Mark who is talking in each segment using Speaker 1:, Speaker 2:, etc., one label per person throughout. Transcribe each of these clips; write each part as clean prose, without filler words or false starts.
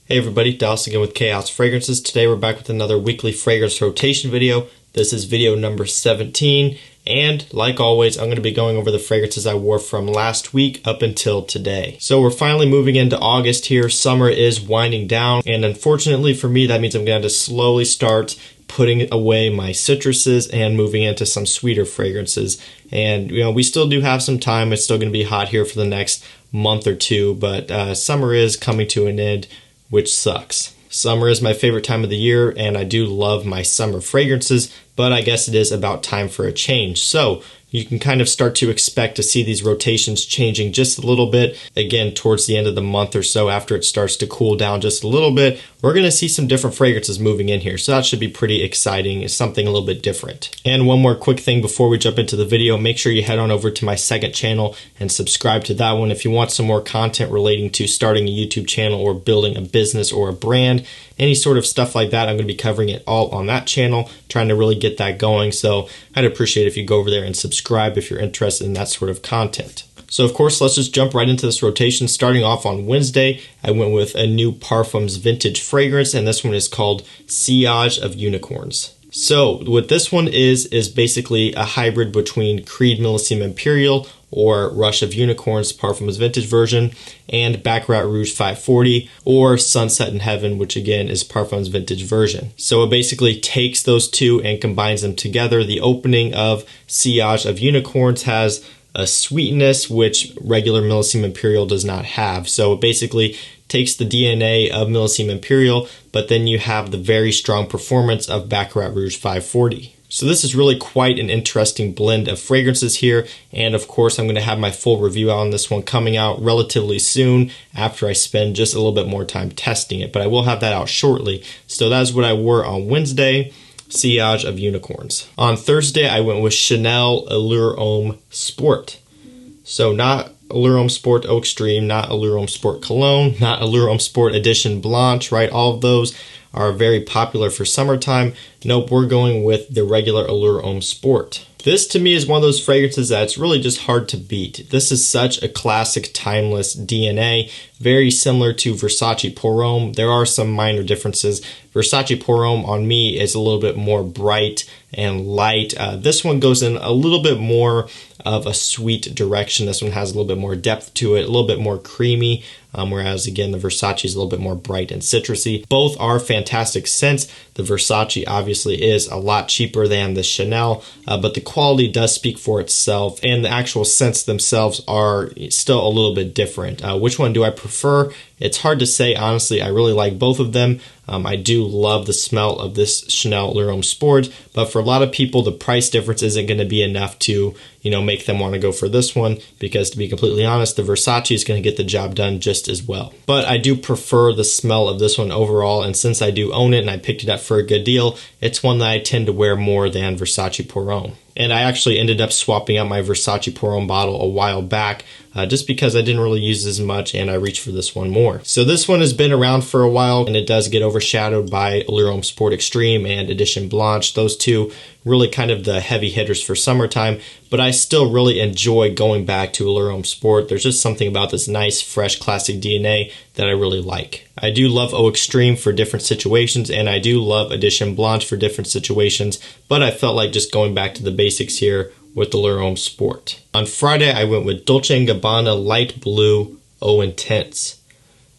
Speaker 1: Hey everybody, Dallas again with Chaos Fragrances. Today we're back with another weekly fragrance rotation video. This is video number 17, and like always, I'm going to be going over the fragrances I wore from last week up until today. So we're finally moving into August here. Summer is winding down, and unfortunately for me, that means I'm going to have to slowly start putting away my citruses and moving into some sweeter fragrances. And we still do have some time. It's still going to be hot here for the next month or two, but summer is coming to an end, which sucks. Summer is my favorite time of the year, and I do love my summer fragrances, but I guess it is about time for a change. So you can kind of start to expect to see these rotations changing just a little bit. Again, towards the end of the month or so, after it starts to cool down just a little bit, we're going to see some different fragrances moving in here. So that should be pretty exciting. It's something a little bit different. And one more quick thing before we jump into the video, make sure you head on over to my second channel and subscribe to that one if you want some more content relating to starting a YouTube channel or building a business or a brand. Any sort of stuff like that, I'm going to be covering it all on that channel, trying to really get that going. So I'd appreciate if you go over there and subscribe if you're interested in that sort of content. So of course, let's just jump right into this rotation. Starting off on Wednesday, I went with a new Parfums Vintage fragrance, and this one is called Sillage of Unicorns. So what this one is basically a hybrid between Creed Millésime Imperial or Rush of Unicorns Parfums Vintage version and Baccarat Rouge 540 or Sunset in Heaven, which again is Parfums Vintage version. So it basically takes those two and combines them together. The opening of Sillage of Unicorns has a sweetness which regular Millésime Imperial does not have. So it basically takes the DNA of Millésime Imperial, but then you have the very strong performance of Baccarat Rouge 540. So this is really quite an interesting blend of fragrances here, and of course I'm going to have my full review on this one coming out relatively soon after I spend just a little bit more time testing it, but I will have that out shortly. So that's what I wore on Wednesday, Sillage of Unicorns. On Thursday I went with Chanel Allure Homme Sport. So not Allure Homme Sport Eau Extreme, not Allure Homme Sport Cologne, not Allure Homme Sport Edition Blanche, right? All of those are very popular for summertime. Nope, we're going with the regular Allure Homme Sport. This to me is one of those fragrances that's really just hard to beat. This is such a classic, timeless DNA, very similar to Versace Pour Homme. There are some minor differences. Versace Pour Homme on me is a little bit more bright and light. This one goes in a little bit more of a sweet direction. This one has a little bit more depth to it, a little bit more creamy, whereas again the Versace is a little bit more bright and citrusy. Both are fantastic scents. The Versace obviously is a lot cheaper than the Chanel, but the quality does speak for itself, and the actual scents themselves are still a little bit different. Which one do I prefer? It's hard to say, honestly. I really like both of them. I do love the smell of this Chanel Allure Homme Sport, but for a lot of people, the price difference isn't going to be enough to, make them want to go for this one, because to be completely honest, the Versace is going to get the job done just as well. But I do prefer the smell of this one overall, and since I do own it and I picked it up for a good deal, it's one that I tend to wear more than Versace Pour Homme. And I actually ended up swapping out my Versace Pour Homme bottle a while back just because I didn't really use it as much and I reached for this one more. So this one has been around for a while, and it does get overshadowed by Allure Homme Sport Extreme and Edition Blanche. Those two really kind of the heavy hitters for summertime, but I still really enjoy going back to Allure Homme Sport. There's just something about this nice, fresh, classic DNA that I really like. I do love Eau Extreme for different situations, and I do love Edition Blanche for different situations, but I felt like just going back to the basics here with the Allure Homme Sport. On Friday, I went with Dolce Gabbana Light Blue Eau Intense.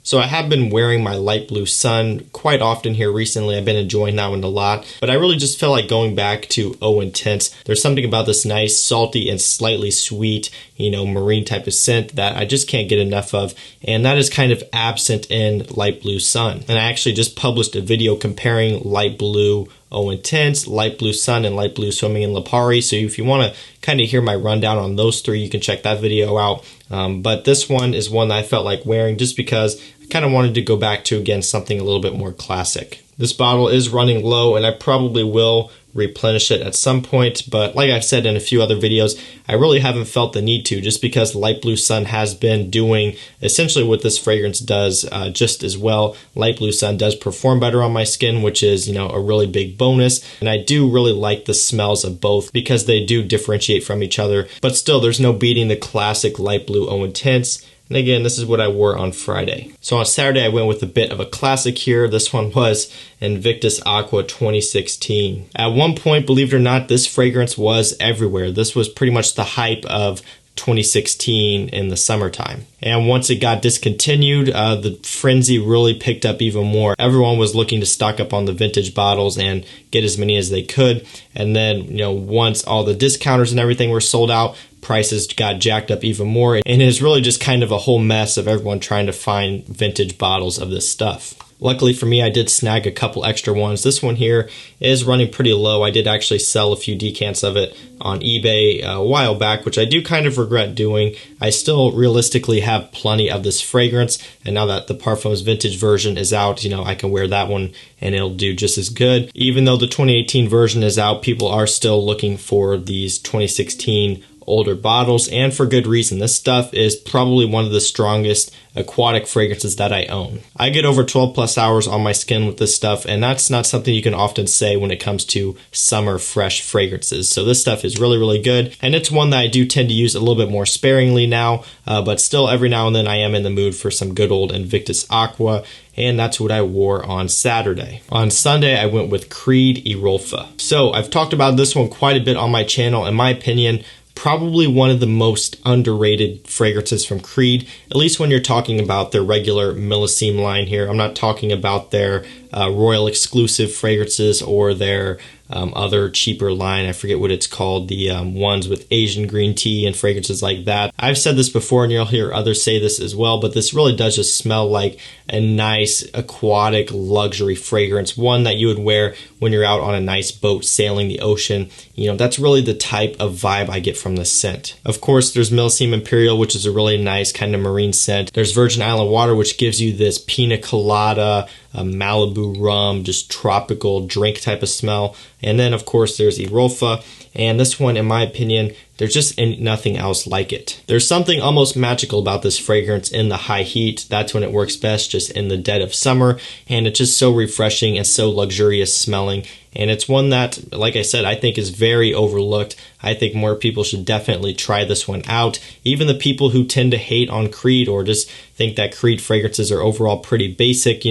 Speaker 1: So I have been wearing my light blue sun quite often here recently. I've been enjoying that one a lot, but I really just feel like going back to Eau Intense. There's something about this nice, salty, and slightly sweet, marine type of scent that I just can't get enough of, and that is kind of absent in light blue sun. And I actually just published a video comparing light blue Eau Intense, light blue sun, and light blue swimming in Lipari. So if you want to kind of hear my rundown on those three, you can check that video out. But this one is one that I felt like wearing just because I kind of wanted to go back to, again, something a little bit more classic. This bottle is running low, and I probably will replenish it at some point, but like I've said in a few other videos, I really haven't felt the need to, just because Light Blue Sun has been doing essentially what this fragrance does just as well. Light Blue Sun does perform better on my skin, which is, a really big bonus, and I do really like the smells of both because they do differentiate from each other, but still there's no beating the classic Light Blue Eau Intense. And again, this is what I wore on Friday. So on Saturday, I went with a bit of a classic here. This one was Invictus Aqua 2016. At one point, believe it or not, this fragrance was everywhere. This was pretty much the hype of 2016 in the summertime. And once it got discontinued, the frenzy really picked up even more. Everyone was looking to stock up on the vintage bottles and get as many as they could. And then, once all the discounters and everything were sold out, prices got jacked up even more. And it's really just kind of a whole mess of everyone trying to find vintage bottles of this stuff. Luckily for me, I did snag a couple extra ones. This one here is running pretty low. I did actually sell a few decants of it on eBay a while back, which I do kind of regret doing. I still realistically have plenty of this fragrance, and now that the Parfums Vintage version is out, I can wear that one and it'll do just as good. Even though the 2018 version is out, people are still looking for these 2016 older bottles, and for good reason. This stuff is probably one of the strongest aquatic fragrances that I own. I get over 12 plus hours on my skin with this stuff, and that's not something you can often say when it comes to summer fresh fragrances. So this stuff is really, really good, and it's one that I do tend to use a little bit more sparingly now, but still every now and then I am in the mood for some good old Invictus Aqua, and that's what I wore on Saturday. On Sunday, I went with Creed Irolfa. So I've talked about this one quite a bit on my channel. In my opinion, probably one of the most underrated fragrances from Creed, at least when you're talking about their regular millesime line here. I'm not talking about their Royal exclusive fragrances or their other cheaper line. I forget what it's called, the ones with Asian green tea and fragrances like that. I've said this before and you'll hear others say this as well, but this really does just smell like a nice aquatic luxury fragrance, one that you would wear when you're out on a nice boat sailing the ocean. That's really the type of vibe I get from this scent. Of course, there's Millesime Imperial, which is a really nice kind of marine scent. There's Virgin Island Water, which gives you this pina colada, Malibu rum, just tropical drink type of smell. And then, of course, there's Irolfa. And this one, in my opinion, there's just nothing else like it. There's something almost magical about this fragrance in the high heat. That's when it works best, just in the dead of summer. And it's just so refreshing and so luxurious smelling. And it's one that, like I said, I think is very overlooked. I think more people should definitely try this one out. Even the people who tend to hate on Creed or just think that Creed fragrances are overall pretty basic,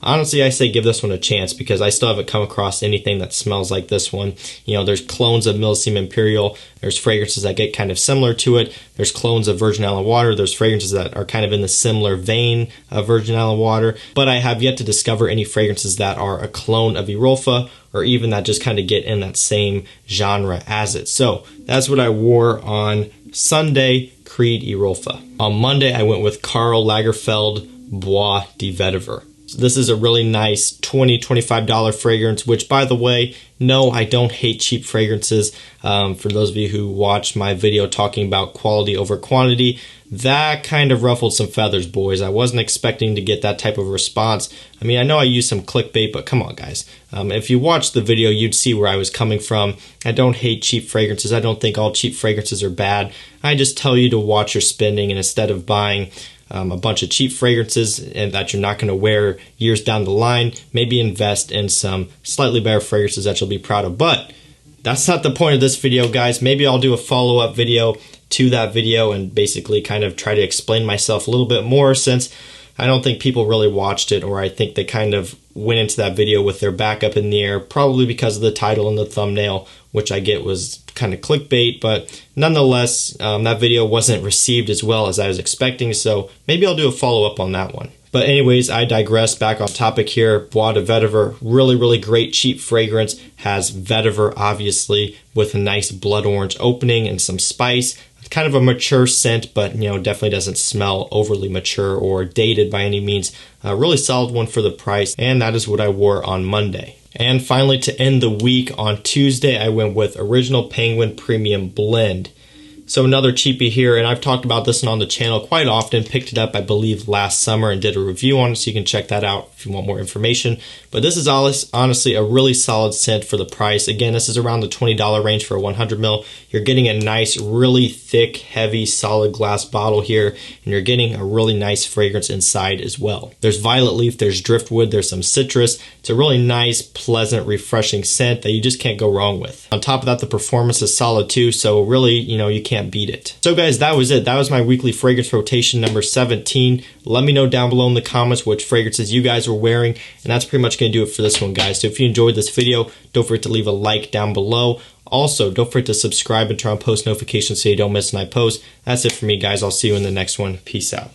Speaker 1: honestly, I say give this one a chance because I still haven't come across anything that smells like this one. There's clones of Millesime Imperial. There's fragrances that get kind of similar to it. There's clones of Virgin Island Water. There's fragrances that are kind of in the similar vein of Virgin Island Water. But I have yet to discover any fragrances that are a clone of Irolfa or even that just kind of get in that same genre as it. So that's what I wore on Sunday, Creed Irolfa. On Monday, I went with Karl Lagerfeld Bois de Vetiver. So this is a really nice $20, $25 fragrance, which, by the way, no, I don't hate cheap fragrances. For those of you who watched my video talking about quality over quantity, that kind of ruffled some feathers, boys. I wasn't expecting to get that type of response. I mean, I know I used some clickbait, but come on, guys. If you watched the video, you'd see where I was coming from. I don't hate cheap fragrances. I don't think all cheap fragrances are bad. I just tell you to watch your spending, and instead of buying a bunch of cheap fragrances and that you're not going to wear years down the line, maybe invest in some slightly better fragrances that you'll be proud of. But that's not the point of this video, guys. Maybe I'll do a follow-up video to that video and basically kind of try to explain myself a little bit more, since I don't think people really watched it, or I think they kind of went into that video with their back up in the air, probably because of the title and the thumbnail, which I get was kind of clickbait, but nonetheless, that video wasn't received as well as I was expecting, so maybe I'll do a follow-up on that one. But anyways, I digress. Back on topic here. Bois de Vetiver, really, really great cheap fragrance. Has vetiver, obviously, with a nice blood orange opening and some spice. Kind of a mature scent, but definitely doesn't smell overly mature or dated by any means. A really solid one for the price, and that is what I wore on Monday. And finally, to end the week, on Tuesday, I went with Original Penguin Premium Blend. So another cheapie here, and I've talked about this one on the channel quite often. Picked it up, I believe, last summer and did a review on it, so you can check that out if you want more information. But this is honestly a really solid scent for the price. Again, this is around the $20 range for a 100 ml. You're getting a nice, really thick, heavy, solid glass bottle here, and you're getting a really nice fragrance inside as well. There's violet leaf, there's driftwood, there's some citrus. It's a really nice, pleasant, refreshing scent that you just can't go wrong with. On top of that, the performance is solid too, so really, you can't can't beat it. So guys, that was it. That was my weekly fragrance rotation number 17. Let me know down below in the comments which fragrances you guys were wearing, and that's pretty much going to do it for this one, guys. So if you enjoyed this video, don't forget to leave a like down below. Also, don't forget to subscribe and turn on post notifications so you don't miss when I post. That's it for me, guys. I'll see you in the next one. Peace out.